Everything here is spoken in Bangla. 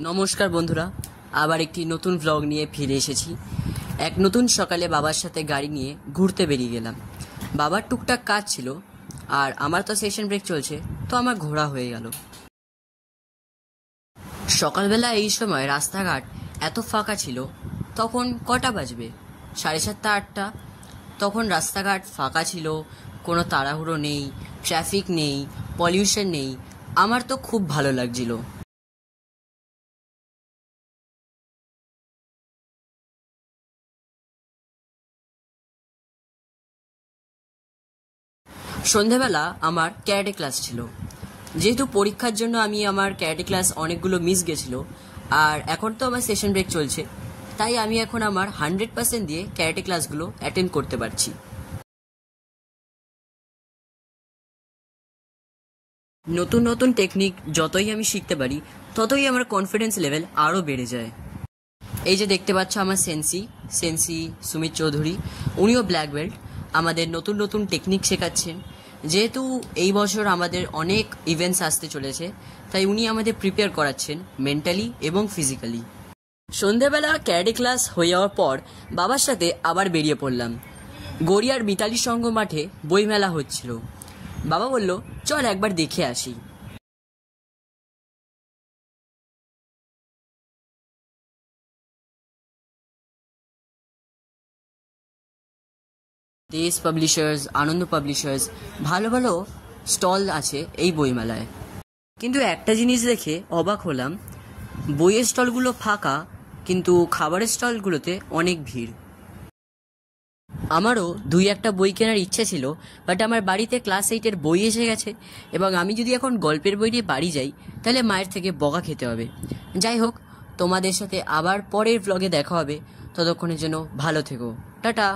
নমস্কার বন্ধুরা, আবার একটি নতুন ব্লগ নিয়ে ফিরে এসেছি। এক নতুন সকালে বাবার সাথে গাড়ি নিয়ে ঘুরতে বেরিয়ে গেলাম। বাবার টুকটাক কাজ ছিল, আর আমার তো সেশন ব্রেক চলছে, তো আমার ঘোরা হয়ে গেল। সকালবেলা এই সময় রাস্তাঘাট এত ফাঁকা ছিল। তখন কটা বাজবে? 7:30 8টা। তখন রাস্তাঘাট ফাঁকা ছিল, কোনো তাড়াহুড়ো নেই, ট্রাফিক নেই, পলিউশন নেই। আমার তো খুব ভালো লাগছিল। সন্ধেবেলা আমার ক্যারাটে ক্লাস ছিল। যেহেতু পরীক্ষার জন্য আমি আমার ক্যারাটে ক্লাস অনেকগুলো মিস গেছিল, আর এখন তো আমার সেশন ব্রেক চলছে, তাই আমি এখন আমার 100% দিয়ে ক্যারাটে ক্লাসগুলো অ্যাটেন্ড করতে পারছি। নতুন নতুন টেকনিক যতই আমি শিখতে পারি, ততই আমার কনফিডেন্স লেভেল আরও বেড়ে যায়। এই যে দেখতে পাচ্ছ আমার সেন্সি সুমিত চৌধুরী, উনিও ব্ল্যাক বেল্ট। আমাদের নতুন নতুন টেকনিক শেখাচ্ছেন। যেহেতু এই বছর আমাদের অনেক ইভেন্টস আসতে চলেছে, তাই উনি আমাদের প্রিপেয়ার করাচ্ছেন মেন্টালি এবং ফিজিক্যালি। সন্ধেবেলা ক্যারাটে ক্লাস হয়ে যাওয়ার পর বাবার সাথে আবার বেরিয়ে পড়লাম। গড়িয়ার মিতালি সংঘ মাঠে বইমেলা হচ্ছিল। বাবা বলল, চল একবার দেখে আসি। দেশ পাবলিশার্স, আনন্দ পাবলিশার্স, ভালো ভালো স্টল আছে এই বইমেলায়। কিন্তু একটা জিনিস দেখে অবাক হলাম, বইয়ের স্টলগুলো ফাঁকা, কিন্তু খাবারের স্টলগুলোতে অনেক ভিড়। আমারও 2-1টা বই কেনার ইচ্ছে ছিল, বাট আমার বাড়িতে ক্লাস 8-এর বই এসে গেছে, এবং আমি যদি এখন গল্পের বই নিয়ে বাড়ি যাই, তাহলে মায়ের থেকে বকা খেতে হবে। যাই হোক, তোমাদের সাথে আবার পরের ব্লগে দেখা হবে। ততক্ষণের জন্য ভালো থেকো। টাটা।